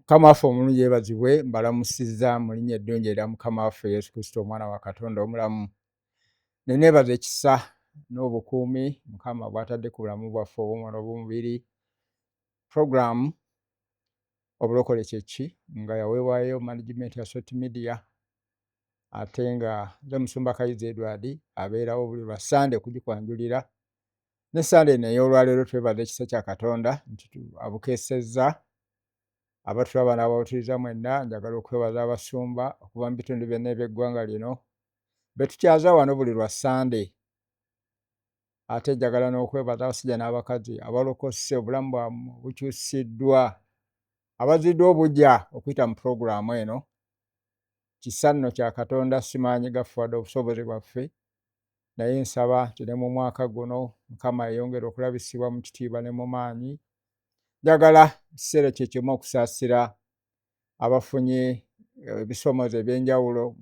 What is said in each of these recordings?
Mukama waffe omulungi yeebazibwe, mbalamusizza mu linnya eddungi erya Mukama waffe Yesu Kristo omwana wa Katonda omulamu. Ne neebaza ekisa n'obukuumi Mukama bw'atadde ku bulamu bwaffe obw'omwoyo n'obw'omubiri. Program obulokole kye ki nga yaweebwayo management ya Sot Media, ate nga nze Musumba Kayizi Edward abeerawo buli lwa Sunday okugikwanjulira. Ne Sunday eno ey'olwaleero twebaza ekisa kya Katonda nti abukeesezza. Abatulaba n'abawuliriza mwenna njagala okwebaza abasumba okuva mu bitundu byonna eby'eggwanga lino be tukyaza wano buli lwa Sunday. Ate njagala n'okwebaza abasajja n'abakazi abalokose obulamu bwammwe bukyusiddwa, abaziddwa obujja okuyita mu pulogulaamu eno. Kisa nno kya Katonda, simaanyi gaffe wadde obusobozi bwaffe, naye nsaba nti ne mu mwaka guno Mukama yeyongere okulabisibwa mu kitiibwa ne mu maanyi. Njagala ekiseera kye kimu okusaasira abafunye ebisomozo eby'enjawulo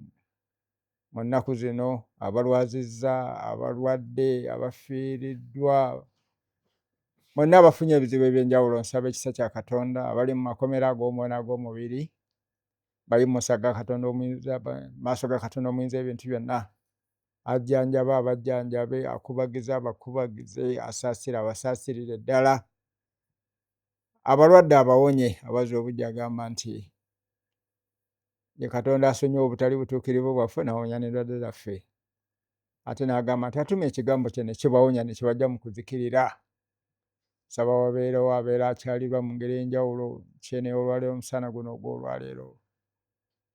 mu nnaku zino, abalwazizza, abalwadde, abafiiriddwa, mwenna abafunye ebizibu eby'enjawulo nsaba ekisa kya Katonda. Abali mu makomera ag'omwoyo n'ag'omubiri bayimusa ga Katonda omuyinza, maaso ga Katonda omuyinza ebintu byonna, ajjanjaba abajjanjabe, akubagiza abakubagize, asaasira abasaasirire ddala, abalwadde abawonye, abazza obujja agamba nti ye Katonda asonyiwa obutali butuukirivu bwaffe n'awonya n'endwadde zaffe. Ate n'agamba nti atumye ekigambo kye ne kibawonya ne kibajja mu kuzikirira. Nsaba wabeerewo abeera akyalirwa mu ngeri ey'enjawulo kyene olwaleero omusana guno ogw'olwaleero.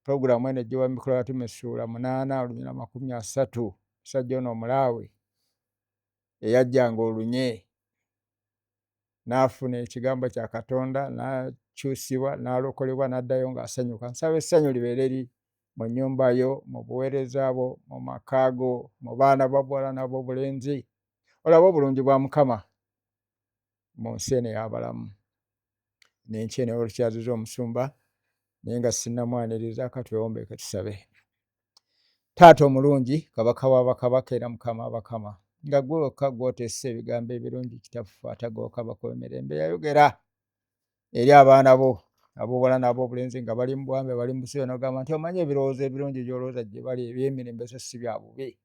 Pulogulaamu eno ejjibwa mu Bikola Abatume Ssuula 8:30. Omusajja ono omulaawe eyajjanga olunye n'afuna ekigambo kya Katonda n'akyusibwa n'alokolebwa n'addayo ng'asanyuka. Nsaba essanyu libeere mu nnyumba yo, mu buweereza bwo, mu maka go, mu baana b'abuwala n'ab'obulenzi. Olabe obulungi bwa Mukama mu nsi eno ey'abalamu. N'enkya eno olukyaziza omusumba naye nga sinnamwaniriza, ka twewombeeke tusabe. Taata omulungi, Kabaka w'abakabaka era Mukama w'abakama, nga ggwe wekka gw'oteesa ebigambo ebirungi Kitaffe atagooka bakuwa emirembe, yayogera eri abaana bo ab'obuwala n'ab'obulenzi nga bali mu bwambe, bali mu busibe, n'ogamba nti omanyi ebirowoozo ebirungi by'olowooza gye bali eby'emirembe so si bya bubi.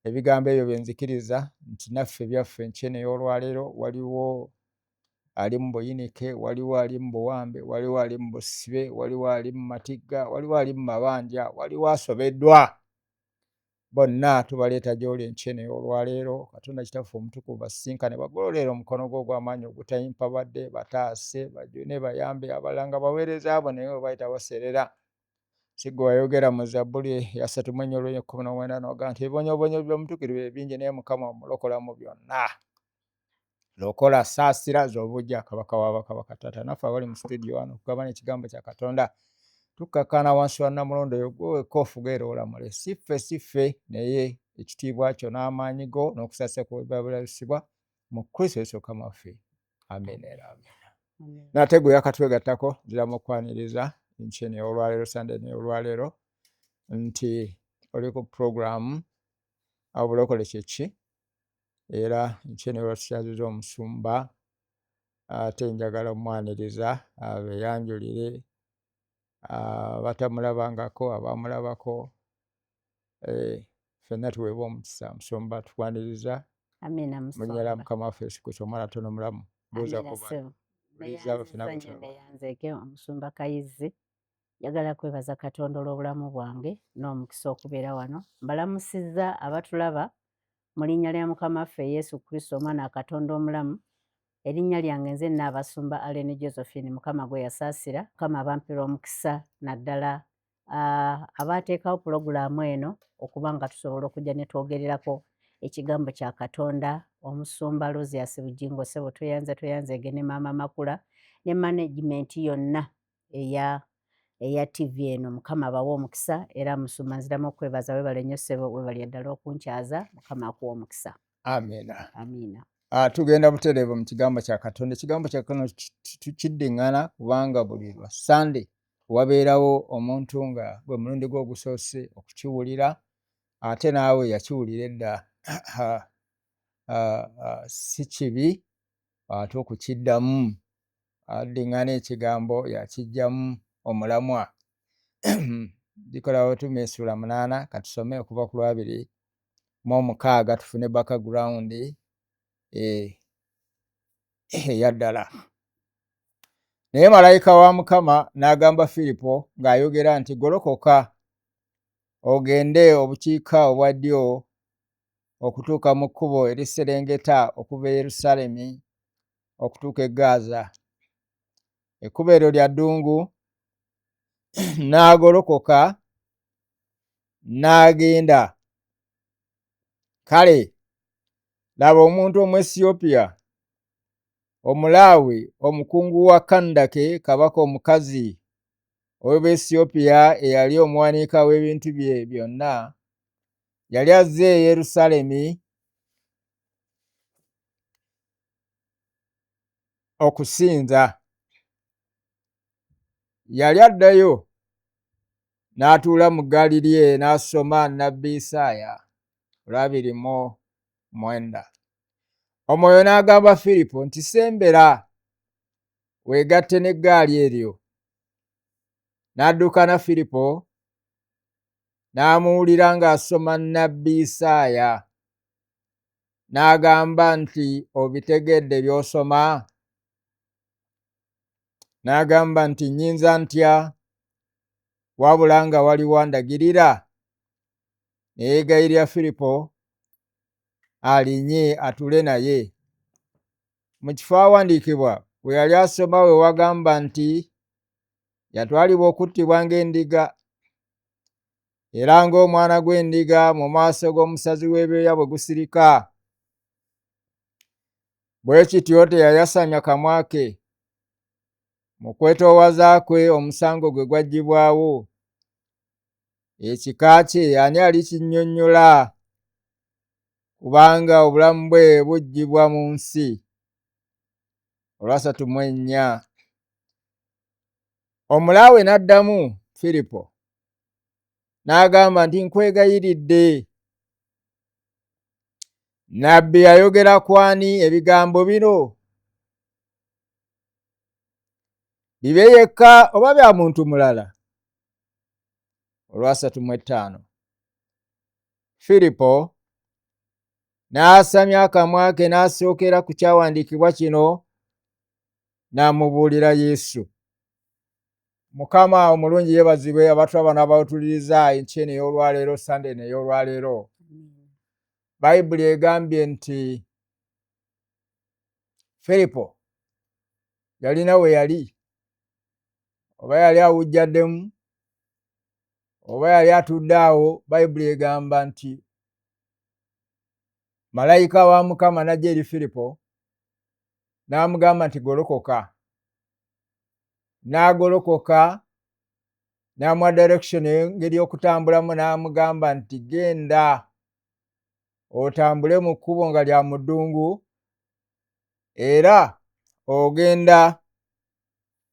Ebigambo ebyo bye nzikiriza nti naffe byaffe enkya eno ey'olwaleero waliwo ali mu buyinike, waliwo ali mu buwambe, waliwo ali mu busibe, waliwo ali mu matigga, waliwo ali mu mabanja, waliwo asobeddwa. Bonna tubaleeta gy'oli enkya eno ey'olwaleero. Katonda Kitaffe omutukuvu basisinkane bagololere omukono gwo ogw'amaanyi ogutayimpa badde, bataase, bajune, bayambe, abalala nga baweereza bo naye webayita baserera. Si ggwe wayogera mu Zabbuli eya 3:19 n'ogamba nti ebibonyoobonyo by'omutuukirivu ebingi naye Mukama omulokola mu byonna. Lokola, saasira, z'obujja, Kabaka w'abakabaka. Taata naffe abali mu studio wano okugabana ekigambo kya Katonda, tukkakkaana wansi wa Namulondo oyo gwe wekka ofuga era olamule. Si ffe naye ekitiibwa kyo n'amaanyi go n'okusaasira kwo birabisibwa mu Kristo Yesu Mukama waffe. Amen era amen. N'ate gwe yakatwegattako nziramu okwaniriza enkya eno ey'olwaleero, Sunday eno ey'olwaleero, nti oli ku pulogulaamu obulokole kye ki, era enkya eno tukyaziza omusumba. Ate njagala omwaniriza abeeyanjulire, abatamulabangako, abaamulabako, ffenna tuweebwe omukisa. Musumba tukwaniriza. Amina mu linnya lya Mukama waffe Yesu Kristo omwana atono omulamu. Buuza ku yanzeke Omusumba Kayizi. Njagala kwebaza Katonda olw'obulamu bwange n'omukisa okubeera wano. Mbalamusizza abatulaba mu linnya lya Mukama waffe Yesu Kristo omwana wa Katonda omulamu. Erinnya lyange nze Nnaabasumba Allen Josephine, Mukama gwe yasaasira, Mukama abampera omukisa naddala abaateekawo pulogulaamu eno okuba nga tusobola okujja ne twogererako ekigambo kya Katonda. Omusumba Rosias Bugingo Ssebo tweyanze ne Maama Makula ne management yonna eya TV eno. Mukama abawe omukisa era Musumba nziramu okwebaza. Weebale nnyo ssebo, weebale ddala okunkyaza. Mukama akuwa omukisa. Amiina. Amiina. Tugenda butereevu mu kigambo kya Katonda. Ekigambo kya Katonda tukiddiŋŋana kubanga buli lwa Sunday wabeerawo omuntu nga gwe mulundi gwe ogusoose okukiwulira, ate naawe yakiwulira edda. Si kibi ate okukiddamu addiŋŋana ekigambo yakijjamu omulamwa. Gikola Otumeesula 8 katusome okuva ku 2:6 tufune background eyaddala. Naye malayika wa Mukama n'agamba Firipo ng'ayogera nti, golokoka ogende obukiika obwa ddyo okutuuka mu kkubo eriserengeta okuva e Yerusaalemi okutuuka e Gaaza. Ekkubo eryo lya ddungu. N'agolokoka n'agenda. Kale laba omuntu Omwesiyopya, Omulaawi, omukungu wa Kandake kabaka omukazi ow'Ebwesiyopya eyali omuwanika w'ebintu bye byonna, yali azze e Yerusaalemi okusinza. Yali addayo n'atuula mu ggaali lye n'asoma nnabbi Isaaya 2:9. Omwoyo n'agamba Firipo nti, sembera weegatte n'eggaali eryo. N'addukana Firipo n'amuwulira ng'asoma nnabbi Isaaya. N'agamba nti, obitegedde by'osoma? N'agamba nti, nnyinza ntya wabula nga waliwo andagirira? Ne yeegayirira Firipo alinnye atuule naye. Mu kifo awandiikibwa we yali asoma we wagamba nti, yatwalibwa okuttibwa ng'endiga, era ng'omwana gw'endiga mu maaso g'omusazi w'ebyoya bwe gusirika. Bwe kityo teyayasamya kamwa ke. Mu kwetoowaza kwe omusango gwe gwaggyibwawo. Ekika kye ani alikinnyonnyola? Kubanga obulamu bwe buggyibwa mu nsi. 3:4. Omulaawe n'addamu Firipo n'agamba nti, nkwegayiridde. Nnabbi ayogera ku ani ebigambo bino? Bibe yekka oba bya muntu mulala? 3:5. Firipo n'asamya akamwa ke n'asookera ku kyawandiikibwa kino n'amubuulira Yesu. Mukama omulungi yeebazibwe, abatulaba n'abatuwuliriza enkyeni ey'olwaleero, Sande n'ey'olwaleero. Bayibuli egambye nti Firipo yalina we yali, oba yali awujjaddemu, oba yali atudde awo. Bayibuli egamba nti malayika wa Mukama n'ajja eri Firipo n'amugamba nti golokoka. N'agolokoka n'amuwa direction engeri y'okutambulamu, n'amugamba nti genda otambule mu kkubo nga lya mu ddungu, era ogenda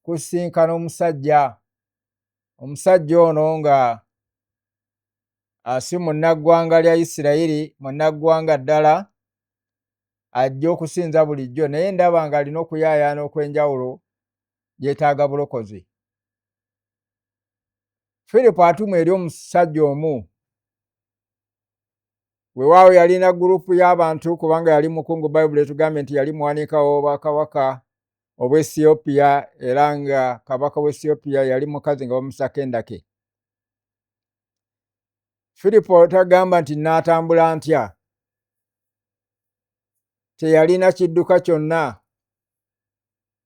kusisinkana omusajja. Omusajja ono nga si munnaggwanga lya Isirayiri, munnaggwanga ddala, ajja okusinza bulijjo, naye ndaba ng'alina okuyaayaana okw'enjawulo, yeetaaga bulokozi. Firipo atuma eri omusajja omu. Weewaawo yalina gurupu y'abantu kubanga yali mukungu. Bayibuli etugambye nti yali muwanika w'obwakabaka obw'Esiyopya, era nga kabaka w'Esiyopya yali mukazi nga bamussa Kendake. Firipo tagamba nti n'atambula ntya. Teyalina kidduka kyonna,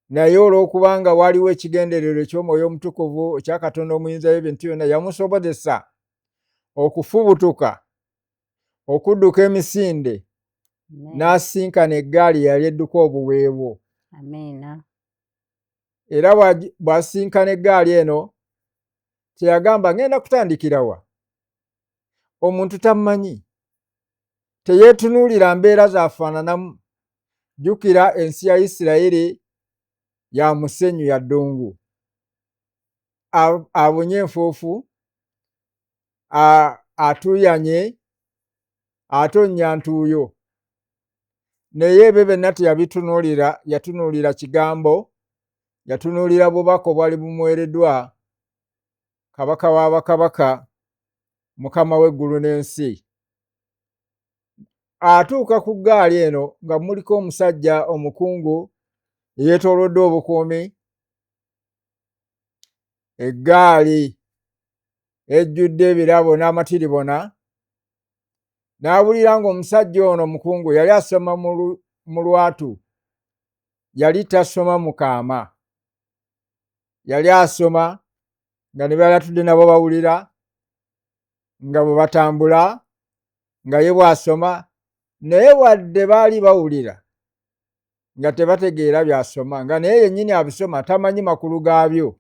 naye olw'okubanga waliwo ekigendererwa eky'Omwoyo Omutukuvu ekya Katonda Omuyinza w'ebintu byonna, yamusobozesa okufubutuka, okudduka emisinde, n'asisinkana eggaali yali edduka obuweewo. Amiina. Era bw'asisinkana eggaali eno, teyagamba ngenda kutandikira wa? Omuntu tamumanyi, teyeetunuulira mbeera z'afaananamu. Jjukira ensi ya Isirayiri ya musenyu, ya ddungu. Abunye enfuufu, atuyanye, atonnya ntuuyo. Naye ebyo byonna teyabitunuulira, yatunuulira kigambo yatunuulira bubaka obwali bumuweereddwa kabaka w'abakabaka mukama w'eggulu n'ensi. Atuuka ku ggaali eno nga muliko omusajja omukungu yeetoolodde obukuumi, eggaali ejjudde ebirabo n'amatiribona, n'awulira ng'omusajja ono omukungu yali asoma mu lwatu, yali tasoma mu kaama, yali asoma nga ne bali atudde nabo bawulira, nga bwe batambula nga ye bw'asoma, naye wadde baali bawulira nga tebategeera by'asoma, nga naye yennyini abisoma tamanyi makulu gaabyo.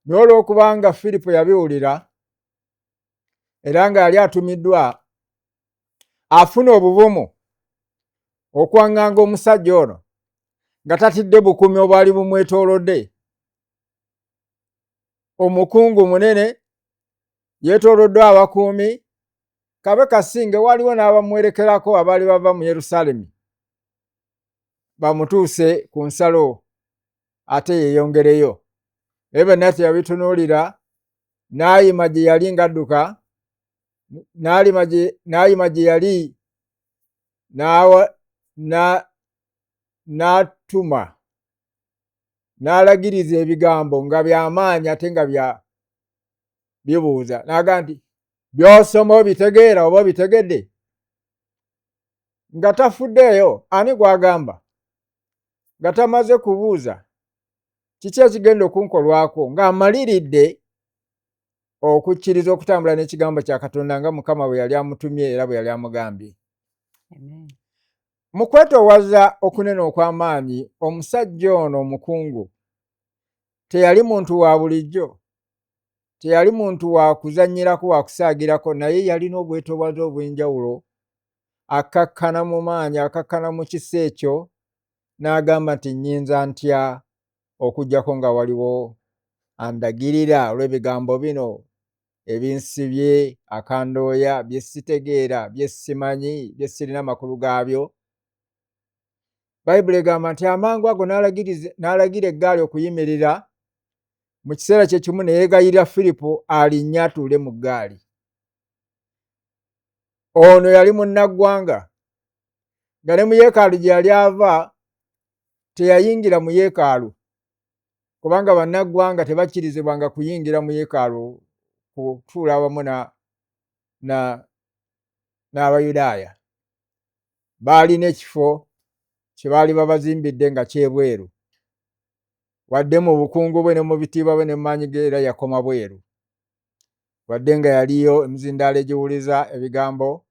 N'olwokubanga Firipo yabiwulira era nga yali atumiddwa afuna obuvumu okwaŋŋanga omusajja ono nga tatidde bukuumi obwali bumwetoolodde. Omukungu munene yeetooloddwa abakuumi, kabe kasinge waliwo n'abamuwerekerako abaali bava mu Yerusaalemi bamutuuse ku nsalo ate yeeyongereyo. Naye bonna teyabitunuulira, n'ayima gye yali ng'adduka, n'ayima gye yali n'atuma n'alagiriza ebigambo nga by'amaanyi ate nga bibuuza, n'agamba nti by'osoma obitegeera oba obitegedde? Nga tafuddeeyo ani gw'agamba, nga tamaze kubuuza kiki ekigenda okunkolwako, ng'amaliridde okukkiriza okutambula n'ekigambo kya Katonda nga Mukama bwe yali amutumye era bwe yali amugambye. Mu kwetoowaza okunene okw'amaanyi, omusajja ono omukungu teyali muntu wa bulijjo, teyali muntu wa kuzannyirako, wa kusaagirako, naye yalina obwetoowaze obw'enjawulo, akakkana mu maanyi, akakkana mu kisa ekyo, n'agamba nti nnyinza ntya okuggyako nga waliwo andagirira olw'ebigambo bino ebinsibye akandooya, bye sitegeera, bye simanyi, bye sirina makulu gaabyo. Bayibuli egamba nti amangu ago n'alagira eggaali okuyimirira, mu kiseera kye kimu ne yeegayirira Firipo alinnya atuule mu ggaali. Ono yali munnaggwanga, nga ne mu yeekaalu gye yali ava teyayingira mu yeekaalu, kubanga bannaggwanga tebakkirizibwanga kuyingira mu yeekaalu kutuula awamu n'Abayudaaya. Baalina ekifo kye baali babazimbidde nga kyebweru, wadde mu bukungu bwe ne mu bitiibwa bwe ne mu maanyi ge era yakoma bweru, wadde nga yaliyo emizindaalo egiwuliza ebigambo,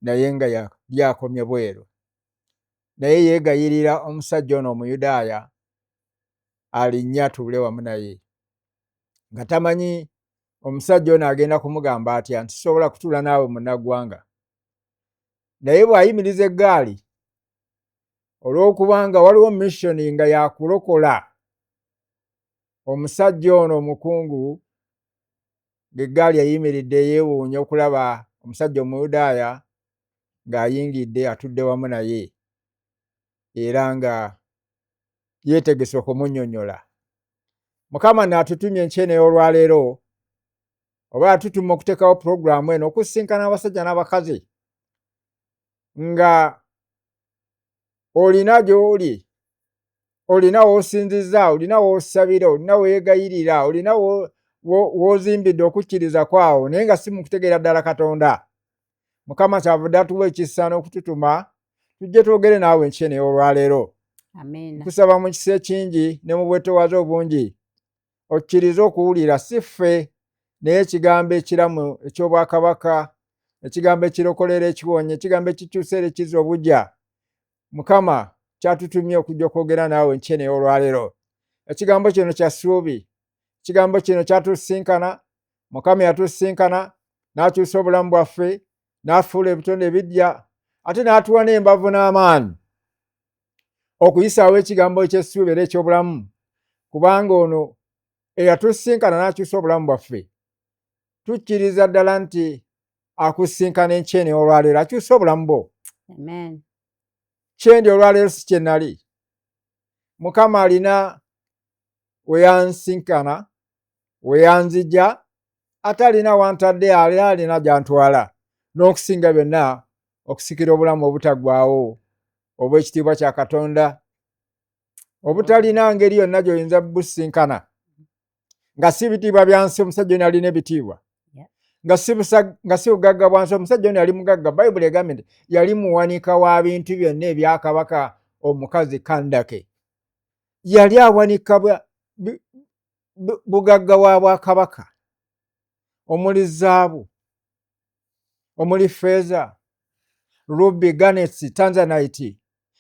naye nga yali akomye bweru. Naye yeegayirira omusajja ono Omuyudaaya alinnya atuule wamu naye, nga tamanyi omusajja ono agenda kumugamba atya nti sisobola kutuula naawe munnaggwanga. Naye bw'ayimiriza eggaali, olw'okubanga waliwo missioni nga yakulokola omusajja ono omukungu, ng'eggaali yayimiridde yeewuunya okulaba omusajja Omuyudaaya ng'ayingidde atudde wamu naye era nga yeetegese okumunnyonnyola. Mukama n'atutumye enkyene y'olwaleero, oba atutuma okuteekawo pulogulaamu eno okusisinkana abasajja n'abakazi nga olina gy'oli, olina w'osinziza, olina w'osabira, olina w'oyegayirira, olina w'ozimbidde okukkiriza kwawo, naye nga si mu kutegeera ddala Katonda. Mukama kyavudde atuwa ekisa n'okututuma tujje twogere naawe enkyene y'olwaleero. Nkusaba mu kisa ekingi ne mu bwetoowaze obungi okkirize okuwulira, si ffe naye ekigambo ekiramu eky'obwakabaka, ekigambo ekirokolera ekiwonya, ekigambo ekikyusa era ekizza obuggya. Mukama kyatutumye okujja okwogera naawe enkyene y'olwaleero. Ekigambo kino kya ssuubi, ekigambo kino kyatusinkana, Mukama yatusisinkana n'akyusa obulamu bwaffe, n'afuula ebitonde ebiggya, ate n'atuwa n'embavu n'amaanyi okuyisaawo ekigambo eky'essuubi era eky'obulamu, kubanga ono eyatusisinkana n'akyusa obulamu bwaffe, tukkiriza ddala nti akusisinkana enkyene y'olwaleero akyusa obulamu bwo. Kyendi olwaleero si kye nnali, Mukama alina weyansinkana weyanzija ate alina wantadde alina gyantwala n'okusinga byonna okusikira obulamu obutaggwaawo obw'ekitiibwa kya Katonda obutalina ngeri yonna gy'oyinza businkana nga si bitiibwa byansi. Omusajja ono alina ebitiibwa nga si bugagga bwansi. Omusajja ono yali mugagga. Bayibuli egambye nti yali muwanika wa bintu byonna ebya kabaka omukazi Kandake. Yali awanika bugagga wa bwakabaka omuli zaabu, omuli feeza, ruby, garnets, tanzanite.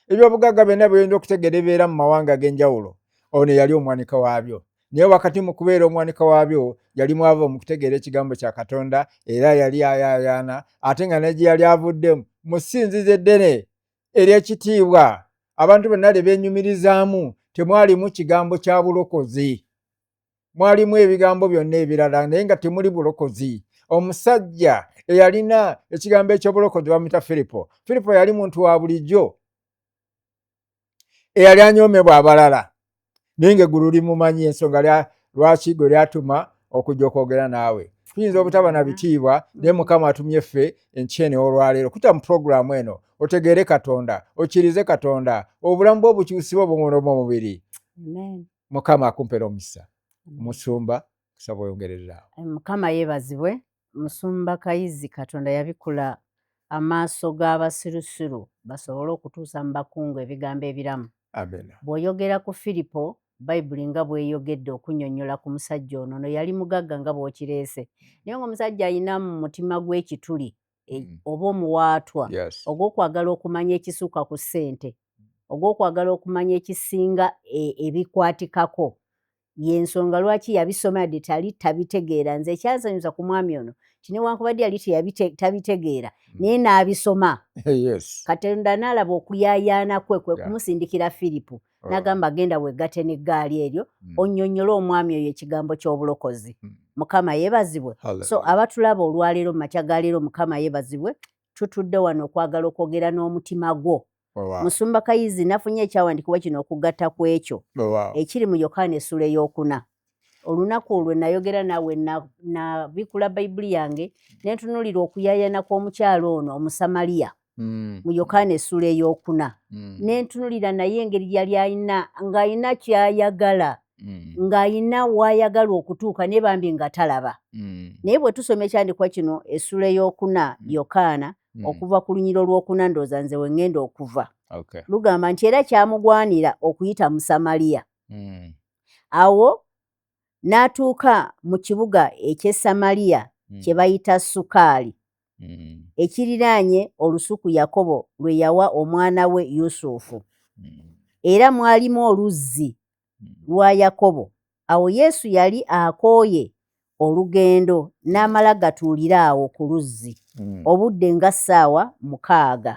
Ebyobugagga byonna by'oyinza okutegeera ebibeera mu mawanga ag'enjawulo, ono yali omwanika waabyo. Naye wakati mu kubeera omwanika waabyo yali mwavu mu kutegeera ekigambo kya Katonda era yali ayaayaana ate nga ne gye yali avuddemu mu ssinzizo eddene ery'ekitiibwa. Abantu bonna lye beenyumirizaamu temwalimu kigambo kya bulokozi, mwalimu ebigambo byonna ebirala naye nga temuli bulokozi. Omusajja eyalina ekigambo eky'obulokozi bamuyita Filipo. Filipo yali muntu wa bulijjo eyali anyoomebwa abalala naye ng'eggulu limumanyi ensonga lwaki gwe lyatuma okujja okwogera naawe. Tuyinza obutaba na bitiibwa naye Mukama atumye ffe enkyene olwaleero kuta mu puroguramu eno otegeere Katonda, okkirize Katonda, obulamu bwo bukyusibwe obung'ono mu mubiri. Mukama akumpera omukisa. Musumba kusaba oyongerezaawo. Mukama yeebazibwe. Musumba Kayizi Katonda yabikula amaaso g'abasirusiru basobole okutuusa mu bakungu ebigambo ebiramu. Amen. Bw'oyogera ku Filipo, Bayibuli nga bw'eyogedde okunnyonnyola ku musajja ono no yali mugagga nga bw'okireese naye ng'omusajja alina mu mutima gw'ekituli oba omuwaatwa ogw'okwagala okumanya ekisukka ku ssente, ogw'okwagala okumanya ekisinga ebikwatikako. Y'ensonga lwaki yabisoma yadde tabitegeera. Nze ekyansanyusa ku mwami ono newankubadde yali tabitegeera naye n'abisoma. Katonda n'alaba okuyaayaana kwe kumusindikira Filipo n'agamba genda weggate n'eggaali eryo onnyonnyole omwami oyo ekigambo ky'obulokozi. Mukama yeebazibwe. So abatulaba olwaleero mu makya ga leero Mukama yeebazibwe. Tutudde wano okwagala okwogera n'omutima gwo. Musumba Kayizi nafunye ekyawandiikibwa kino okugatta ku ekyo ekiri mu Yokaana essula ey'okuna. Olunaku olwo nayogera naawe nabikula Bayibuli yange ne ntunuulira okuyaayana kw'omukyalo ono Omusamaliya mu Yokaana essula ey'okuna. Ne ntunuulira naye engeri yali alina ng'alina ky'ayagala ng'alina w'ayagala okutuuka naye bambi nga talaba. Naye bwe tusoma ekyandikwa kino essula ey'okuna Yokaana okuva ku lunyiro lw'okuna ndowooza nze we ŋŋenda okuva. Lugamba nti era kyamugwanira okuyita mu Samaliya. Awo n'atuuka mu kibuga eky'e Samaliya kye bayita Sukaali ekiriraanye olusuku Yakobo lwe yawa omwana we Yusufu. Era mwalimu oluzzi lwa Yakobo. Awo Yesu yali akooye olugendo n'amala gatuulira awo ku luzzi obudde nga ssaawa 6.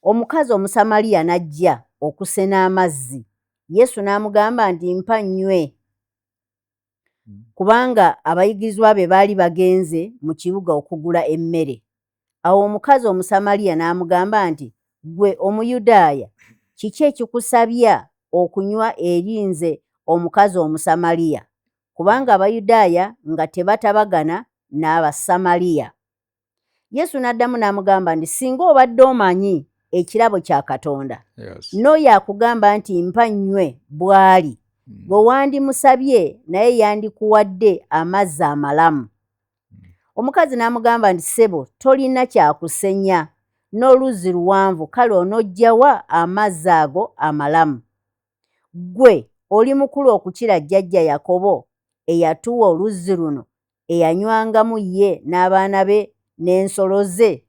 Omukazi Omusamaliya n'ajja okusena amazzi. Yesu n'amugamba nti mpa nnywe, kubanga abayigirizwa be baali bagenze mu kibuga okugula emmere. Awo omukazi Omusamaliya n'amugamba nti ggwe Omuyudaaya kiki ekikusabya okunywa eri nze omukazi Omusamaliya? Kubanga Abayudaaya nga tebatabagana n'Abasamaliya. Yesu n'addamu n'amugamba nti singa obadde omanyi ekirabo kya Katonda n'oyo akugamba nti mpa nnywe bw'ali, bwe wandimusabye naye yandikuwadde amazzi amalamu. Omukazi n'amugamba nti ssebo, tolina kyakusenya n'oluzzi luwanvu, kale onojja wa amazzi ago amalamu? Ggwe oli mukulu okukira jjajja Yakobo eyatuwa oluzzi luno, eyanywangamu ye n'abaana be n'ensolo ze?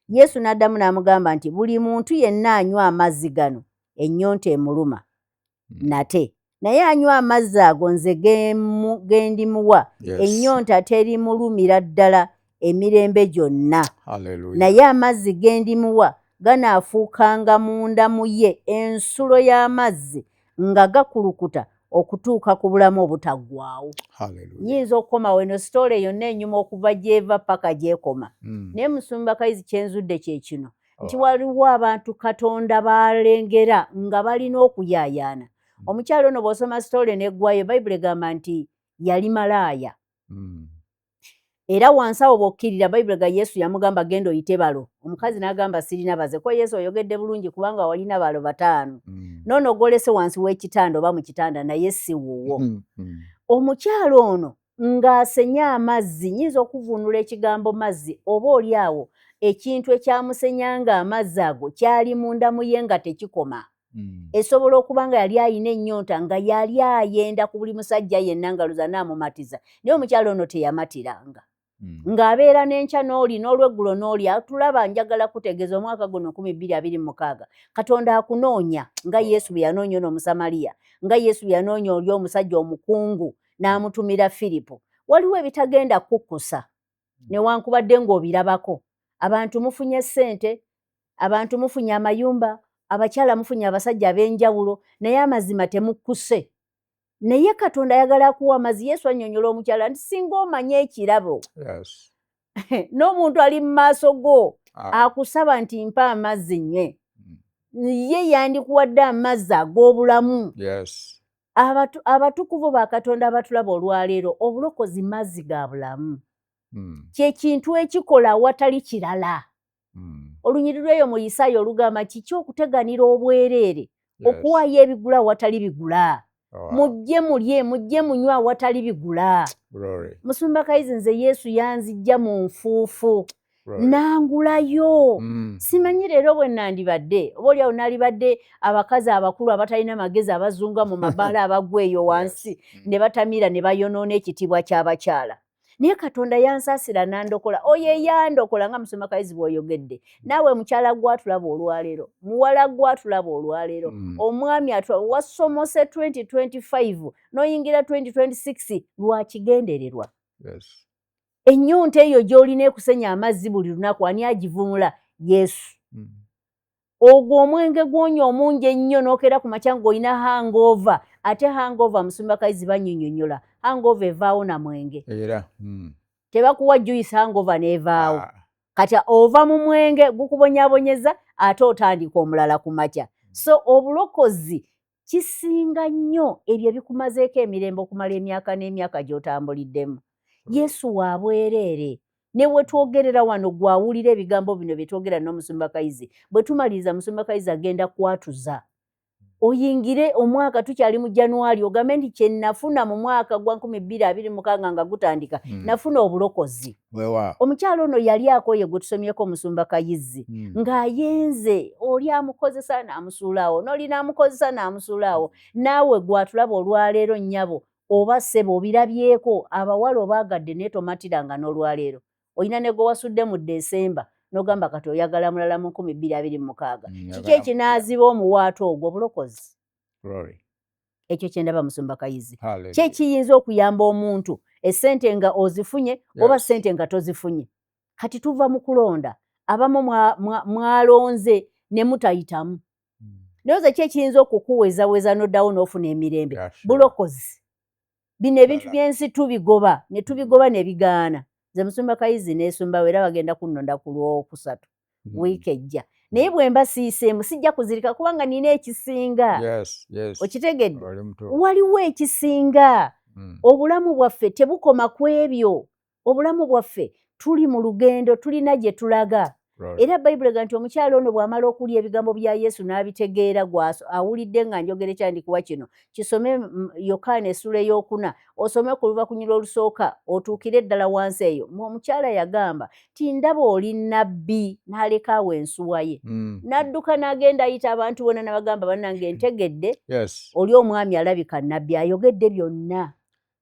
Yesu n'addamu n'amugamba nti buli muntu yenna anywa amazzi gano ennyonta emuluma nate, naye anywa amazzi ago nze gendimuwa ennyonta terimulumira ddala emirembe gyonna. Naye amazzi gendimuwa ganaafuukanga munda mu ye ensulo y'amazzi nga gakulukuta okutuuka ku bulamu obutaggwaawo. Nyinza okukomawo eno sitoola yonna enyuma okuva gy'eva paka gy'ekoma. Naye Musumba Kayizi kyenzudde kye kino nti waliwo abantu Katonda balengera nga balina okuyaayaana. Omukyalo ono bw'osoma sitole n'eggwayo Bayibuli egamba nti yali malaaya. Era wansi awo bw'okkirira Bayibuli ga Yesu yamugamba genda oyite balo. Omukazi n'agamba sirina baze. Ko Yesu oyogedde bulungi kubanga walina balo 5. Noono ogolese wansi w'ekitanda oba mu kitanda naye si wuwo. Omukyalo ono ng'asenya amazzi, nnyinza okuvuunula ekigambo mazzi oba oli awo ekintu ekyamusenya ng'amazzi ago kyali munda mu ye nga tekikoma. Esobola okuba nga yali ayina ennyonta nga yali ayenda ku buli musajja yenna nga luza n'amumatiza. Naye omukyalo ono teyamatiranga. Ng'abeera n'enkya n'oli n'olweggulo n'oli atulaba njagala kutegeeza omwaka guno 2026 Katonda akunoonya nga Yesu bwe yanoonya ono Omusamaliya, nga Yesu bwe yanoonya oli omusajja omukungu n'amutumira Firipo. Waliwo ebitagenda kukkusa newankubadde ng'obirabako. Abantu mufunye ssente, abantu mufunye amayumba, abakyala mufunye abasajja ab'enjawulo, naye amazima temukkuse. Naye Katonda ayagala kuwa amazzi. Yesu annyonnyola omukyala nti singa omanye ekirabo n'omuntu ali mu maaso go akusaba nti mpa amazzi nnywe, ye yandikuwadde amazzi ag'obulamu. Abatukuvu ba Katonda abatulaba olwaleero, obulokozi mazzi ga bulamu. Kye kintu ekikola awatali kirala. Olunyiri lw'eyo mu Isaaya olugamba kiki okuteganira obwereere, okuwaayo ebigula awatali bigula. Mujje mulye, mujje munywe awatali bigula. Musumba Kayizi nze Yesu yanzijja mu nfuufu nangulayo. Simanyi leero bwe nandibadde, oba oliawo nalibadde abakazi abakulu abatalina magezi abazunga mu mabaala abagwa eyo wansi ne batamira ne bayonoona ekitiibwa ky'abakyala. Naye Katonda yansaasira nandokola. Oyo eyandokola nga Musumba Kayizi bw'oyogedde. Naawe mukyala gwatulaba olwaleero, muwala gwatulaba olwaleero, omwami wasomose 2025 n'oyingira 2026 lwakigendererwa. Ennyonta eyo gy'olina ekusenya amazzi buli lunaku ani agivumula? Yesu. Ogwo omwenge gw'onywa omungi ennyo n'okeera ku makya ng'olina hangover. Ate hangover Musumba Kayizi bannyonnyonnyola. Hangover evaawo na mwenge. Tebakuwa juice hangover n'evaawo. Kati ova mu mwenge gukubonyaabonyeza ate otandika omulala ku makya. So obulokozi kisinga nnyo ebyo bikumazeeko emirembe okumala emyaka n'emyaka gy'otambuliddemu. Yesu wa bwereere. Ne we twogerera wano gwawulira ebigambo bino bye twogera n'Omusumba Kayizi. Bwe tumaliriza Musumba Kayizi agenda kwatuza. Oyingire omwaka tukyali mu January ogambe nti kye nafuna mu mwaka gwa 2026 nga gutandika nafuna obulokozi. Omukyalo ono yali akoye gwe tusomyeko Omusumba Kayizi ng'ayenze oli amukozesa n'amusuulaawo n'oli n'amukozesa n'amusuulaawo. Naawe gwatulaba olwaleero nnyabo oba ssebo obirabyeko abawala obaagadde naye tomatiranga n'olwaleero. Olina ne gwe wasudde mu Desemba n'ogamba kati oyagala mulala mu 2026. Kiki ekinaaziba omuwaato ogwo? Obulokozi. Ekyo kye ndaba Musumba Kayizi. Ki ekiyinza okuyamba omuntu essente nga ozifunye oba ssente nga tozifunye? Kati tuva mu kulonda, abamu mwalonze ne mutayitamu. Naye ki ekiyinza okukuwezaweza n'oddawo n'ofuna emirembe? Bulokozi. Bino ebintu by'ensi tubigoba ne bigaana. Nze Musumba Kayizi neesumbawo era bagenda kunnonda ku Lwokusatu wiiki ejja. Naye bwe mba siiseemu sijja kuzirika kubanga nina ekisinga. Okitegedde? Waliwo ekisinga. Obulamu bwaffe tebukoma ku ebyo. Obulamu bwaffe tuli mu lugendo, tulina gye tulaga. Era Bayibuli egamba nti omukyalo ono bw'amala okulya ebigambo bya Yesu n'abitegeera awulidde nga njogera ekyandikuwa kino. Kisome Yokaana essula ey'okuna, osome ku lubakunyira olusooka, otuukire ddala wansi eyo. Omukyala yagamba ti ndaba oli nnabbi n'aleka awo ensuwa ye. N'adduka n'agenda ayita abantu bonna n'abagamba bannange ntegedde oli omwami alabika nnabbi ayogedde byonna.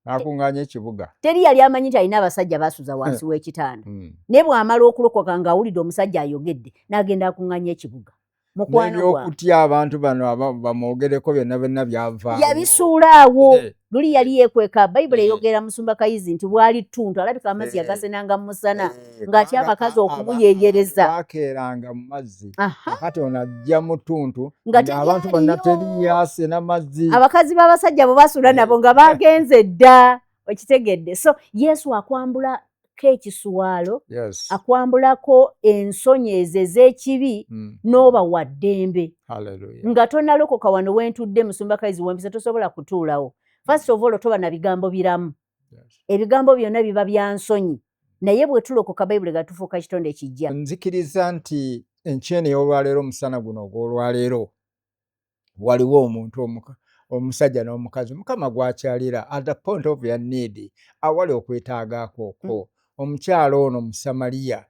N'akuŋŋaanya ekibuga. Teri yali amanyi nti alina abasajja baasuza wansi w'ekitanda. Naye bw'amala okulokoka ng'awulidde omusajja ayogedde n'agenda akuŋŋaanya ekibuga. N'ebyokutya abantu bano bamwogereko byonna byava. Yabisuula awo. Luli yali yeekweka. Bayibuli eyogera Musumba Kayizi nti bwali ttuntu alabika amazzi yagasenanga mu musana ng'atya abakazi okumuyeeyereza. Baakeeranga mu mazzi. Kati ono ajja mu ttuntu ng'abantu bonna teriyasena mazzi. Abakazi b'abasajja bo basuula nabo nga bagenze dda. Okitegedde. So Yesu akwambula akwambulako ekiswalo, Yes. akwambulako ensonyi ezo ez'ekibi, n'oba wa ddembe. Hallelujah. Nga tonnalokoka wano wentudde Musumba Kayizi wempisa tosobola kutuulawo. First of all toba na bigambo biramu. Yes. Ebigambo byonna biba bya nsonyi. Naye bwe tulokoka Bayibuli gatufuuka kitonde ekijja. Nzikiriza nti enkyeni y'olwaleero omusana guno ogw'olwaleero waliwo omuntu omusajja n'omukazi Mukama gwakyalira at the point of your need awali okwetaagaako okwo. Omukyala ono Musamaliya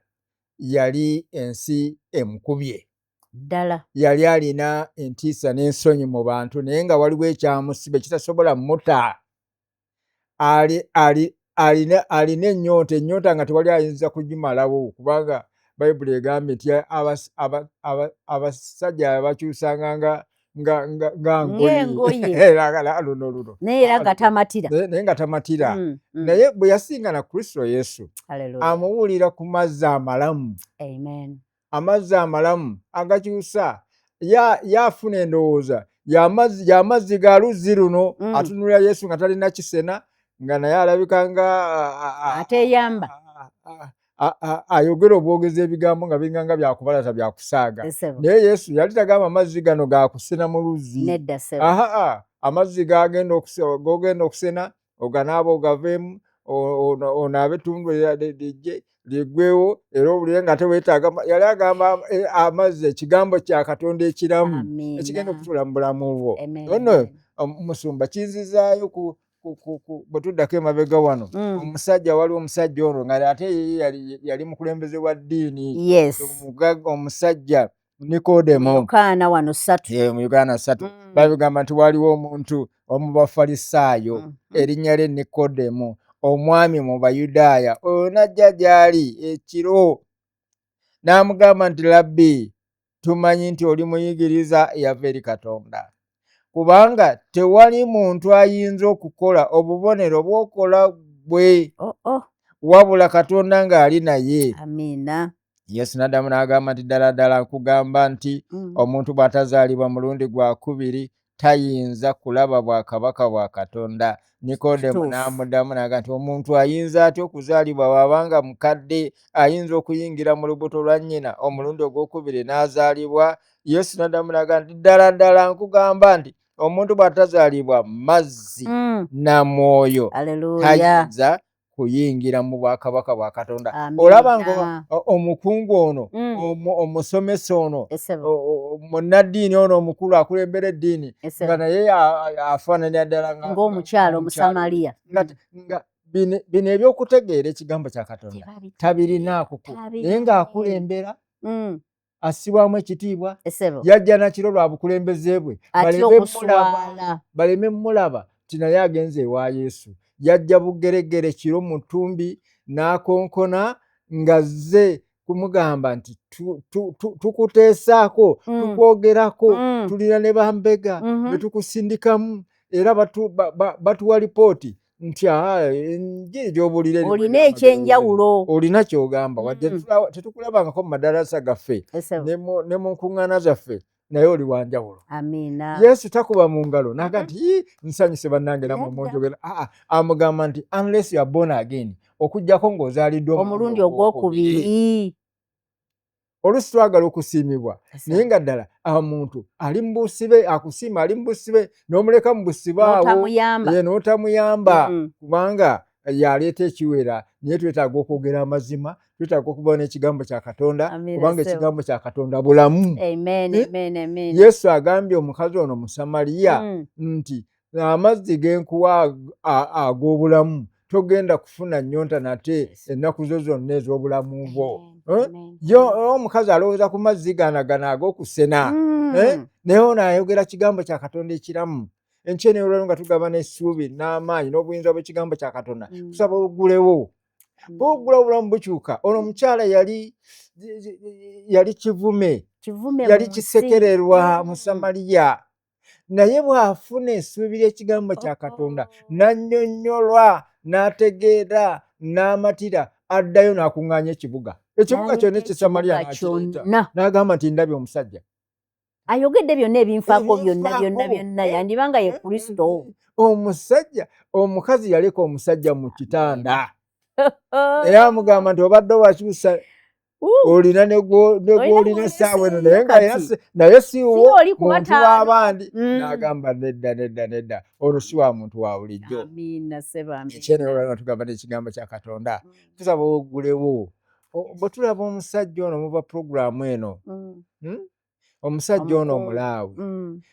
yali ensi emukubye. Ddala. Yali alina entiisa n'ensonyi mu bantu naye nga waliwo ekyamusiba ekitasobola muta. Alina ennyota nga tewali ayinza kugimalawo kubanga Bayibuli egambye nti abasajja bakyusanga nga ngoye luno naye era nga tamatira. Naye nga tamatira. Naye bwe yasinga na Kristo Yesu amuwulira ku mazzi amalamu. Amen. Amazzi amalamu agakyusa yafuna endowooza y'amazzi ga luzzi luno. Atunulira Yesu nga talina kisena nga naye alabika nga ateyamba ayogera obwogezi ebigambo nga binganga byakubalaza byakusaaga. Naye Yesu yali tagamba amazzi gano gakusena mu luzzi. Amazzi gogenda okusena oganaaba ogaveemu onaabe ettundu liggwewo era obulire nga teweetaaga. Yali agamba amazzi ekigambo kya Katonda ekiramu ekigenda okutuula mu bulamu bwo. Ono Musumba kinzizaayo bwe tuddako emabega wano omusajja waliwo omusajja ono nga ate yali mukulembeze wa ddiini. Omusajja Nikodemo mu Uganda wano 3. Mu Uganda 3 babigamba nti waliwo omuntu omu Bafalisaayo erinnya lye Nikodemo omwami mu Bayudaaya. Oyo najja gy'ali ekiro n'amugamba nti Labbi, tumanyi nti oli muyigiriza yava eri Katonda kubanga tewali muntu ayinza okukola obubonero bw'okola bwe wabula Katonda ng'ali naye. Amiina. Yesu n'addamu n'agamba nti ddala ddala nkugamba nti omuntu bw'atazaalibwa mulundi gwakubiri tayinza kulaba bwakabaka bwa Katonda. Nikodemo n'amuddamu n'agamba nti omuntu ayinza atya okuzaalibwa bw'abanga mukadde? Ayinza okuyingira mu lubuto lwa nnyina omulundi ogwokubiri n'azaalibwa? Yesu n'addamu n'agamba nti ddala ddala nkugamba nti omuntu bw'atazaalibwa mazzi na mwoyo tayinza kuyingira mu bwakabaka bwa Katonda. Olaba nga omukungu ono omusomesa ono munnaddiini ono omukulu akulembera eddiini nga naye afaananira ddala ng'omukyalo Omusamaliya. Bino ebyokutegeera ekigambo kya Katonda tabirinaako naye ng'akulembera assibwamu ekitiibwa. Yajja nakiro lwa bukulembeze bwe baleme mulaba ti naye agenze ewa Yesu. Yajja bugeregere kiro mu ttumbi n'akonkona nga zze kumugamba nti tukuteesaako tukwogerako tulina ne bambega ne tukusindikamu era batuwa lipooti nti enjiri gy'obuulira olina ekyenjawulo, olina ky'ogamba wadde tetukulabangako mu madalasa gaffe ne mu nkuŋŋaana zaffe naye oli wanjawulo. Amiina. Yesu takuba mu ngalo n'agamba nti nsanyuse bannange namwe munjogera. Amugamba nti unless you are born again, okuggyako ng'ozaaliddwa omulundi ogwokubiri. Oluusi twagala okusiimibwa naye nga ddala omuntu ali mu busibe akusiima ali mu busibe n'omuleka mu busibe awo n'otamuyamba kubanga yaleeta ekiwera. Naye twetaaga okwogera amazima, twetaaga okubawo n'ekigambo kya Katonda kubanga ekigambo kya Katonda bulamu. Yesu agambye omukazi ono Musamaliya nti amazzi genkuwa ag'obulamu togenda kufuna nnyonta nate ennaku zo zonna ez'obulamu bwo. Omukazi alowooza ku mazzi ganagana ag'okusena naye ono ayogera kigambo kya Katonda ekiramu. Enkyeni olwalo nga tugaba n'essuubi n'amaanyi n'obuyinza bw'ekigambo kya Katonda tusaba ogulewo bw'ogula obulamu bukyuka. Ono omukyala yali kivume, yali kisekererwa Musamaliya naye bw'afuna essuubi ly'ekigambo kya Katonda n'annyonnyolwa n'ategeera n'amatira addayo n'akuŋŋaanya ekibuga. Ekibuga kyonna ekyesamaliya n'agamba nti ndabye omusajja ayogedde byonna ebinfaako byonna yandibanga ye Kristo. Omusajja omukazi yaleka omusajja mu kitanda naye amugamba nti obadde wakyusa olina ne gwolina essaawa eno naye siiwo muntu w'abandi. N'agamba nedda ono si wa muntu wa bulijjo. Ekyenera tugamba n'ekigambo kya Katonda tusaba ogulewo. Bwe tulaba omusajja ono muva puroguramu eno, omusajja ono omulaawe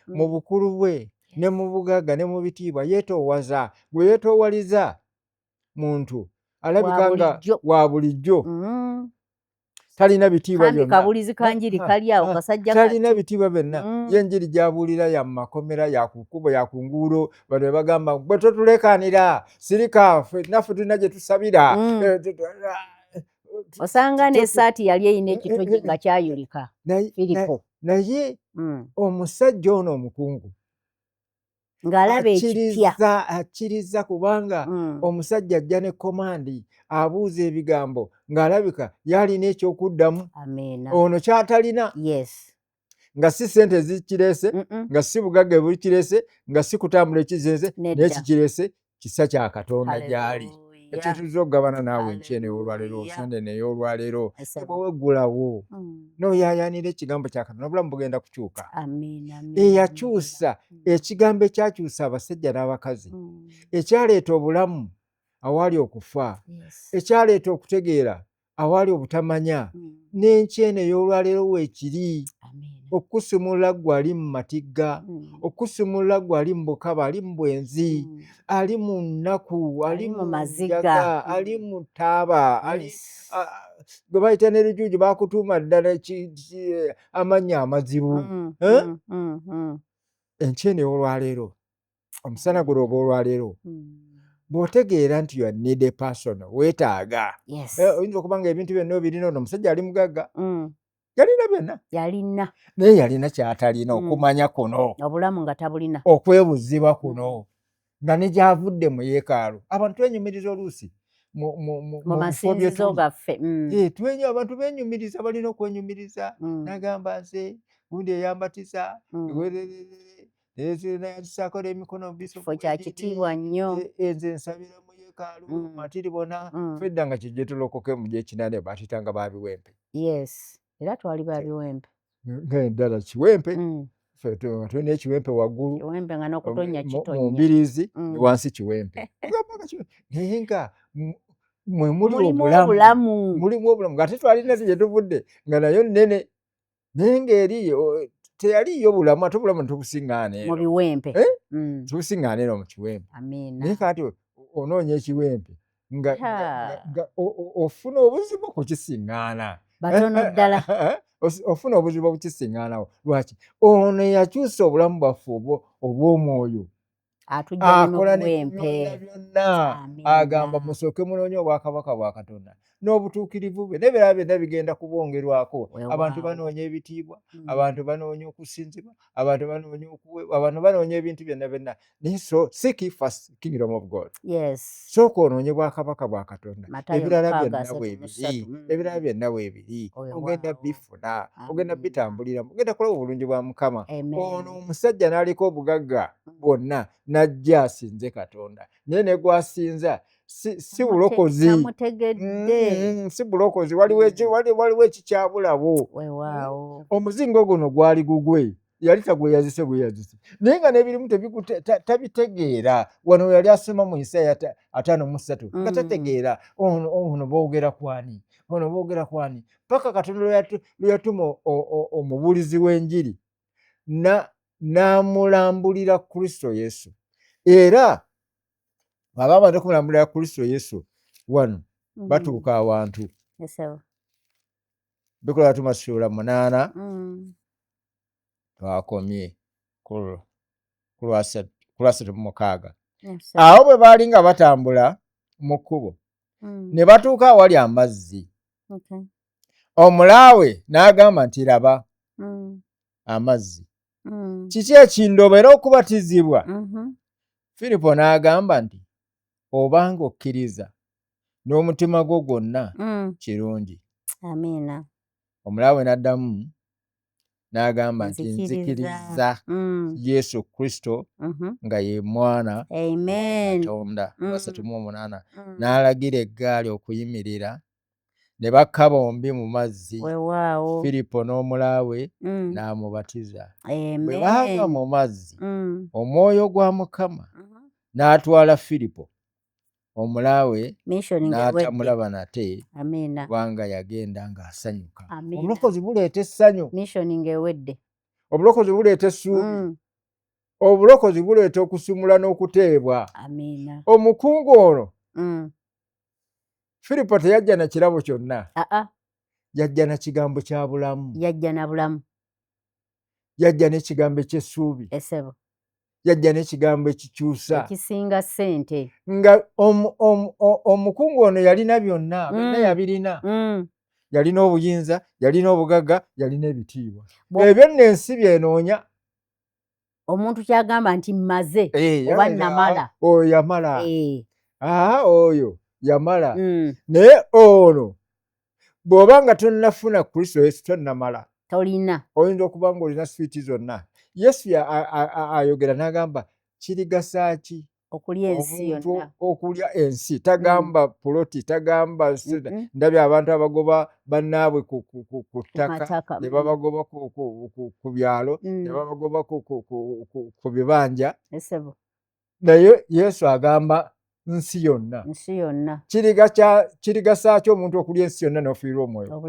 mu bukulu bwe ne mu bugagga ne mu bitiibwa yeetoowaza. Gwe yeetoowaliza muntu alabika nga wa bulijjo. Talina bitiibwa byonna, talina bitiibwa byonna. Y'enjiri gy'abuulira ya mu makomera, ya ku kkubo, ya ku nguudo. Bano be bagamba bwe totuleekaanira sirika naffe tulina gye tusabira. Osanga n'essaati yali eyina ekitogi nga kyayulika. Naye omusajja ono omukungu ng'alaba ekipya akkiriza kubanga omusajja ajja ne komandi abuuza ebigambo ng'alabika yalina ekyokuddamu. Ono kyatalina nga si ssente zikireese, nga si bugagga bukireese, nga si kutambula ekizenze, naye kikireese kisa kya Katonda gy'ali. Ekituza okugabana naawe enkyene ey'olwaleero, Sande n'ey'olwaleero, bweweggulawo n'oyaayaanira ekigambo kya Katonda obulamu bugenda kukyuka. Eyakyusa ekigambo ekyakyusa abasajja n'abakazi, ekyaleeta obulamu awali okufa, ekyaleeta okutegeera awali obutamanya, n'enkyene ey'olwaleero weekiri. Okukusumulula ggwe ali mu matigga, okukusumulula ggwe ali mu bukaba, ali mu bwenzi, ali mu nnaku, ali mu maziga, ali mu taaba, gwe bayita n'erujuuju baakutuuma ddala amannya amazibu. Enkyene ey'olwaleero, omusana guno ogw'olwaleero, bw'otegeera nti you need a person, weetaaga. Oyinza okuba nga ebintu byonna obirina, ono omusajja ali mugagga, yalina byonna, naye yalina kyatalina, okumanya kuno, obulamu nga tabulina, okwebuzibwa kuno, nga ne gy'avudde mu yeekaalu. Abantu twenyumiriza oluusi mu masinzizo gaffe. Abantu beenyumiriza, balina okwenyumiriza. N'agamba nze gundi eyambatiza nayakisaako n'emikono kifo kya kitiibwa nnyo. Nze nsabira mu yeekaalu matiribona. Fedda nga kijje tulokoke mu gy'ekinaana baatuyitanga baabiwempe. Era twali baabiwempe. Ddala kiwempe. Tulina ekiwempe waggulu, kiwempe nga n'okutonya kitonya. Mu mbiriizi wansi kiwempe. Naye nga mwe mulimu obulamu. Mulimu obulamu ng'ate twalina gye tuvudde nga nayo nnene. Naye ng'eriyo teyaliyo bulamu, ate obulamu tubusiŋŋaana eno. Mu biwempe. Tubusiŋŋaana eno mu kiwempe. Naye kati onoonya ekiwempe nga ofuna obuzibu okukisiŋŋaana. Batono ddala. Ofuna obuzibu okukisiŋŋaanawo. Lwaki? Ono yakyusa obulamu bwaffe obw'omwoyo. Akola n'ebyokulya byonna. Agamba musooke munoonye obwakabaka bwa Katonda n'obutuukirivu bwe, n'ebirala byonna bigenda kubongerwako. Abantu banoonya ebitiibwa, abantu banoonya okusinzibwa, abantu banoonya okuweebwa, abantu banoonya ebintu byonna byonna. Naye seek first kingdom of God. Sooka onoonye bwakabaka bwa Katonda. Ebirala byonna weebiri, ebirala byonna weebiri. Ogenda bifuna, ogenda bitambuliramu, ogenda kulaba obulungi bwa Mukama. Ono omusajja n'aliko obugagga bwonna n'ajja asinze Katonda, naye ne gwasinza si bulokozi, si bulokozi, waliwo ekikyabulawo. Omuzingo guno gwali gugwe, yali tagweyazise bweyazise, naye nga n'ebirimu tabitegeera. Wano yali asoma mu Isaaya 53 nga tategeera ono boogera kwani, ono boogera kwani, paka Katonda lwe yatuma omubuulizi w'enjiri n'amulambulira Kristo Yesu. Era baba bamaze kumulambulira Kristo Yesu wano batuuka awantu. Bikola tumasula 8 twakomye ku lwasatu mu mukaaga. Awo bwe baali nga batambula mu kkubo ne batuuka awali amazzi. Omulaawe n'agamba nti laba amazzi, kiki ekindoba era okubatizibwa? Filipo n'agamba nti obanga okkiriza n'omutima gwo gwonna kirungi. Amiina. Omulaawe n'addamu n'agamba nti nzikiriza Yesu Kristo nga ye mwana Katonda. 38 n'alagira eggaali okuyimirira ne bakka bombi mu mazzi, Firipo n'omulaawe n'amubatiza. Bwe baava mu mazzi, Omwoyo gwa Mukama n'atwala Firipo, omulaawe n'atamulaba nate kubanga yagenda ng'asanyuka. Obulokozi buleeta essanyu, obulokozi buleeta essuubi, obulokozi buleeta okusumula n'okuteebwa. Omukungu ono Firipo teyajja na kirabo kyonna, yajja na kigambo kya bulamu, yajja n'ekigambo eky'essuubi, yajja n'ekigambo ekikyusa ekisinga ssente. Nga omukungu ono yalina byonna, byonna yabirina. Yalina obuyinza, yalina obugagga, yalina ebitiibwa. Ebyo nno ensi byenoonya. Omuntu kyagamba nti mmaze oba namala. Oyo yamala. Oyo yamala. Naye ono bw'oba nga tonnafuna Kristo Yesu tonnamala. Tolina. Oyinza okuba ng'olina switi zonna. Yesu ayogera n'agamba kirigasa ki okulya ensi yonna, okulya ensi. Tagamba puloti, tagamba ndabye abantu abagoba bannaabwe ku ttaka, ne babagoba ku byalo, ne babagoba ku bibanja. Naye Yesu agamba nsi yonna. Kirigasa ki omuntu okulya ensi yonna n'ofiirwa omwoyo?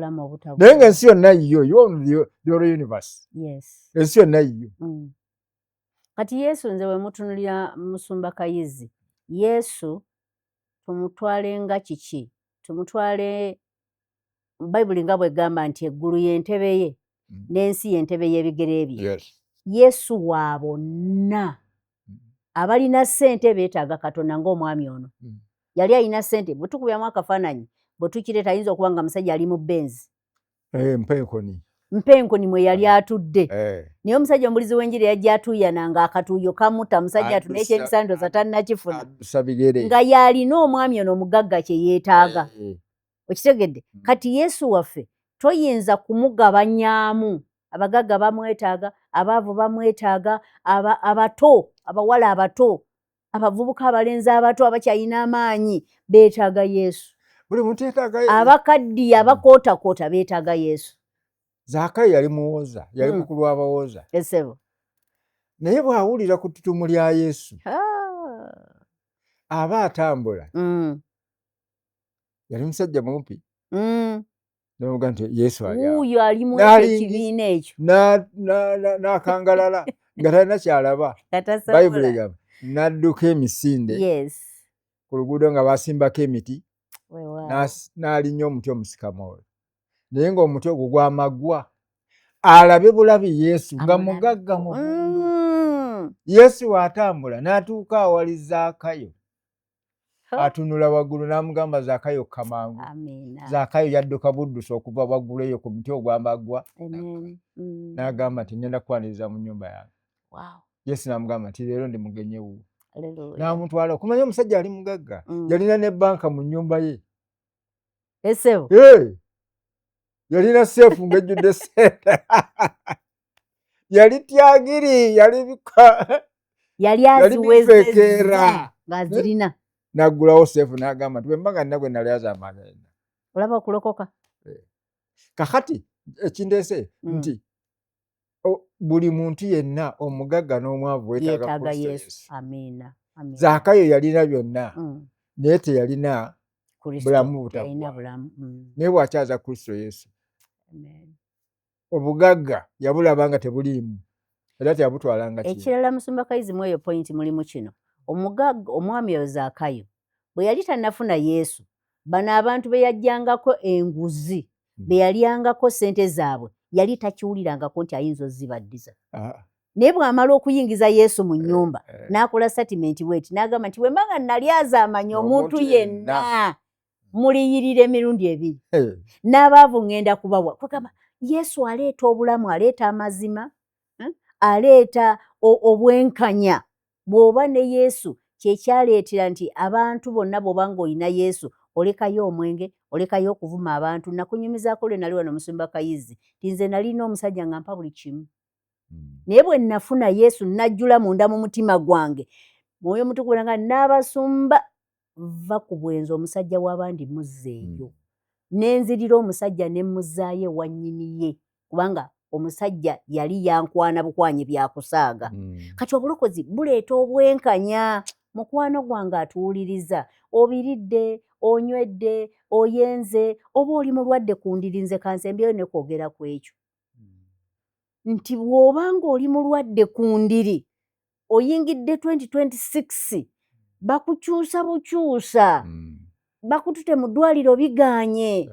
Naye ng'ensi yonna yiyo, you're universe. Ensi yonna yiyo. Kati Yesu nze we mutunulira Musumba Kayizi, Yesu tumutwale nga kiki? Tumutwale Bayibuli nga bw'egamba nti eggulu y'entebe ye n'ensi y'entebe y'ebigere bye. Yesu wa bonna. Abalina ssente beetaaga Katonda ng'omwami ono. Yali alina ssente, bwe tukubyamu akafaananyi, bwe tukireeta ayinza okuba nga musajja ali mu Benzi. Mpenkoni mwe yali atudde. Naye omusajja omubulizi w'enjiri yajja atuuyana ng'akatuuyo kamutta, musajja atu n'ekyemisandooza tannakifuna. Nga y'alina omwami ono omugagga kye yeetaaga. Okitegedde? Kati Yesu waffe toyinza kumugabanyaamu. Abagagga bamwetaaga, abaavu bamwetaaga, abato, abawala abato, abavubuka abalenzi abato abakyalina amaanyi beetaaga Yesu. Buli muntu yeetaaga Yesu. Abakaddiye abakootakoota beetaaga Yesu. Zaakayo yali muwoza, yali mukulu w'abawoza. Naye bw'awulira ku ttutumu lya Yesu aba atambula. Yali musajja mumpi. N'amuga nti Yesu wuuyo ali mu ekibiina ekyo. N'akangalala nga talina kyalaba. Bayibuli egamba n'adduka emisinde ku luguudo nga basimbako emiti, n'alinnya omuti omusikamoola. Naye ng'omuti ogwo gw'amaggwa, alabe bulabi Yesu nga mugagga mu bundu. Yesu bw'atambula n'atuuka awali Zaakayo, atunula waggulu n'amugamba Zaakayo kamangu. Zaakayo yadduka buddusi okuva waggulu eyo ku muti ogw'amaggwa, n'agamba nti ngenda kukwaniriza mu nnyumba yange. Yesu n'amugamba nti leero ndi mugenyi wo. N'amutwala. Okumanya omusajja ali mugagga, yalina ne bbanka mu nnyumba ye. Yalina seefu ng'ejjudde ssente. Yali tyagiri, yali aziwezezza ng'azirina. N'aggulawo seefu n'agamba nti bwe mba nga nina gwe nalyaza amaanyi. Olaba okulokoka. Kakati ekindeese nti buli muntu yenna omugagga n'omwavu weetaaga Yesu. Zaakayo yalina byonna, naye teyalina bulamu butaggwa. Naye bw'akyaza Kristo Yesu, obugagga yabulaba nga tebuliimu era teyabutwala nga kintu. Ekirala Musumba Kayizi mu eyo pointi mulimu kino. Omwami oyo Zaakayo bwe yali tannafuna Yesu, bano abantu be yajjangako enguzi, be yalyangako ssente zaabwe, yali takiwulirangako nti ayinza ozzibaddiza. Naye bw'amala okuyingiza Yesu mu nnyumba, n'akola statement bw'eti, n'agamba nti bwe mba nga nalyaza amanya omuntu yenna, muliyirira emirundi ebiri. N'abaavu ŋŋenda kubawa. Kugamba Yesu aleeta obulamu, aleeta amazima, aleeta obwenkanya. Bw'oba ne Yesu kye kyaleetera nti abantu bonna bw'oba ng'olina Yesu olekayo omwenge, olekayo okuvuma abantu. Nakunyumizaako lwe nali wano Musumba Kayizi ti nze nalina omusajja nga mpa buli kimu. Naye bwe nafuna Yesu najjula munda mu mutima gwange, Mwoyo Mutukuvu nga n'abasumba va ku bwenzi omusajja w'abandi muzzeeyo. Nenzirira omusajja ne muzzaayo ewa nnyini ye kubanga omusajja yali yankwana bukwanyi byakusaaga. Kati obulokozi buleeta obwenkanya. Mukwano gwange atuwuliriza, obiridde, onywedde, oyenze, oba oli mulwadde ku ndiri, nze kansembyeyo ne kwogera ku ekyo. Nti bw'obanga oli mulwadde ku ndiri, oyingidde 2026, bakukyusa bukyusa, bakutute mu ddwaliro biganye.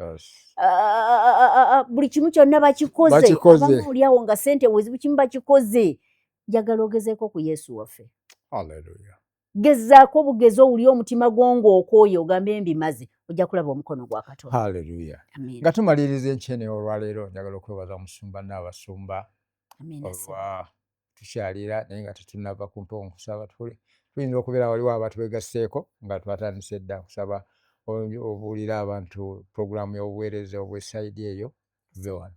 Buli kimu kyonna bakikoze. Abamu oli awo nga ssente wezibu kimu bakikoze. Njagala ogezeeko ku Yesu waffe. Hallelujah. Gezaako bugezi owuli omutima gwo ng'okooye ogambe mbimaze, ojja kulaba omukono gwa Katonda. Hallelujah. Nga tumaliriza enkyene olwaleero, njagala okwebaza Musumba n'abasumba olwa tukyalira naye nga tetunnava ku mpewo nkusaba tuyinza okubeera waliwo abatwegasseeko nga twatandise dda kusaba obuulira abantu puroguramu y'obuweereza obw'essaidi eyo tuve wano.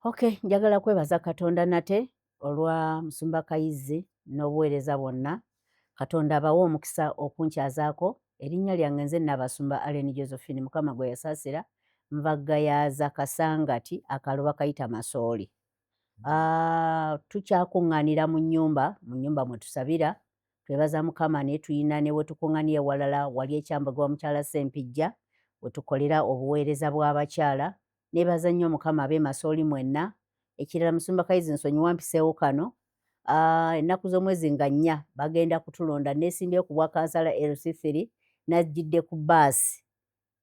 Okay, njagala kwebaza Katonda nate olwa Musumba Kayizi n'obuweereza bwonna. Katonda abawe omukisa okunkyazaako. Erinnya lyange nze Nnaabasumba Allen Josephine, Mukama gwe yasaasira, nva Gayaza Kasangati, akaloba kayita Masooli. Tukyakuŋŋaanira mu nnyumba mwe tusabira. Twebaza Mukama naye tuyina ne we tukuŋŋaaniye walala wali ekyambogo wa mukyala Ssempijja we tukolera obuweereza bw'abakyala. Neebaza nnyo Mukama ab'e Masooli mwenna. Ekirala Musumba Kayizi nsonyiwa mpiseewo kano. Ennaku z'omwezi nga 4 bagenda kutulonda, neesimbye ku bwa kansala LC3 najjidde ku bbaasi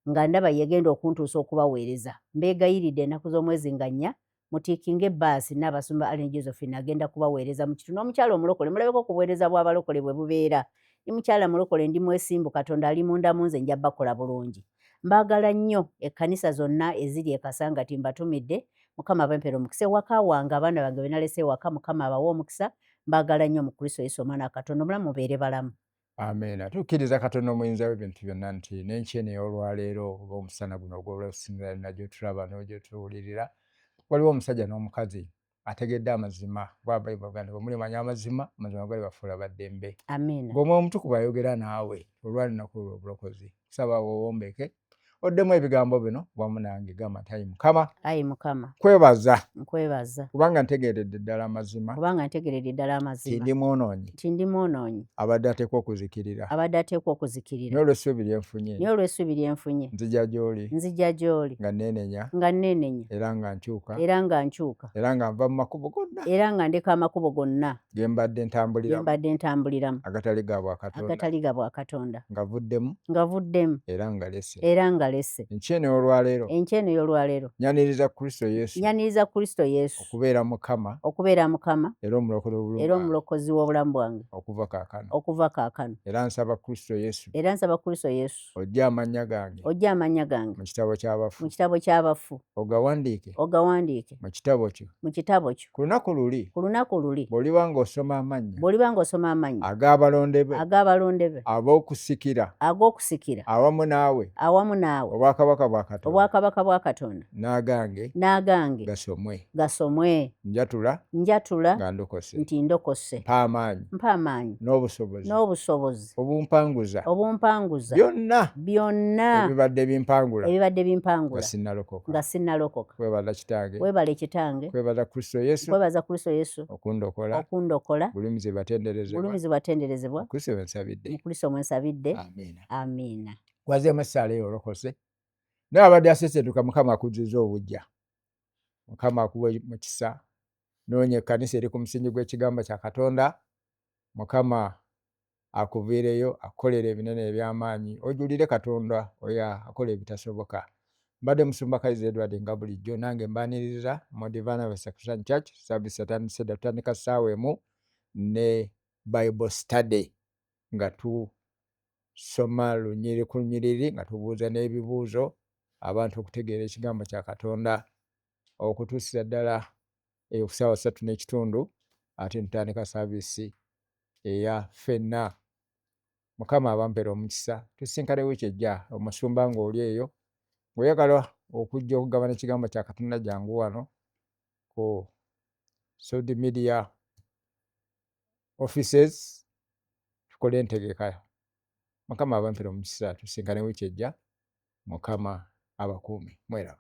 nga ndaba yegenda okuntuusa okubaweereza. Mbeegayiridde ennaku z'omwezi nga 4 mutiikinga ebbaasi Nnaabasumba Allen Josephine agenda kubaweereza mu kitundu. Omukyala omulokole mulabeko ku buweereza bw'abalokole bwe bubeera. Ndi mukyala mulokole, ndi mwesimbu, Katonda ali munda mu nze, nja bakola bulungi. Mbaagala nnyo ekkanisa zonna eziri e Kasangati mbatumidde. Mukama abempera omukisa ewaka wange, abaana bange be nalese ewaka, Mukama abawe omukisa. Mbaagala nnyo mu Kristo Yesu omwana wa Katonda omulamu, mubeere balamu. Amen. Tukkiriza Katonda omuyinza w'ebintu byonna nti n'enkyene ey'olwaleero olw'omusana guno ogw'olwesinzira najjo tulaba n'ogyetuwulirira, waliwo omusajja n'omukazi ategedde amazima bwa Bayibuli gano. Bwe mulimanya amazima, amazima gali bafuula baddembe. Amen. Ng'Omwoyo Omutukuvu ayogera naawe olw'olunaku lw'obulokozi, kusaba wowombeke oddemu ebigambo bino wamu nange, gamba nti ayi Mukama nkwebaza kubanga ntegeeredde ddala amazima nti ndi mwonoonyi abadde ateekwa okuzikirira naye olw'essuubi lye nfunye nzija gy'oli nga neenenya era nga nkyuka era nga nva mu makubo gonna era nga ndeka amakubo gonna ge mbadde ntambuliramu agatali ga bwa Katonda nga vuddemu era nga lese. Enkyene y'olwaleero nyaniriza Kristo Yesu okubeera Mukama era omulokozi w'obulamu bwange okuva kaakano. Era nsaba Kristo Yesu ojja amanya gange mu kitabo ky'abafu ogawandiike mu kitabo kyo ku lunaku luli bw'oliba ng'osoma amannya ag'abalonde be ab'okusikira awamu naawe obwakabaka bwa Katonda n'agange gasomwe njatula nga ndokose nti ndokose mpa amaanyi n'obusobozi obumpanguza byonna ebibadde bimpangula nga sinnalokoka. Weebale Kitange, kwebaza Kristo Yesu okundokola. bulumi batenderezebwa mu Kristo mwe nsabidde. Amiina. Gwazeemu essaala eyo olokose naye abadde asesetuka, Mukama akuzizza obujja, Mukama akuwe mukisa. Noonya ekkanisa eri ku musingi gw'ekigambo kya Katonda, Mukama akuviireyo akolera ebinene eby'amaanyi, ojulire Katonda oyo akola ebitasoboka. Mbadde Musumba Kayizi Edward nga bulijjo, nange mbaaniriza mu Divine Harvest Christian Church. Saabisi atandise dda, tutandika ssaawa emu ne Bible study nga tusoma lunyiriri ku lunyiriri nga tubuuza n'ebibuuzo, abantu okutegeera ekigambo kya Katonda okutuusira ddala ku ssaawa 3:30, ate ntandika saabisi eya ffenna Mukama abampera omukisa. Tusinkane wiiki ejja omusumba ng'oli eyo ng'oyagala okujja okugabana ekigambo kya Katonda jangu wano ku social media offices tukole entegeka. Mukama abampera omukisa. Tusinkane wiiki ejja. Mukama abakuume. Mweraba.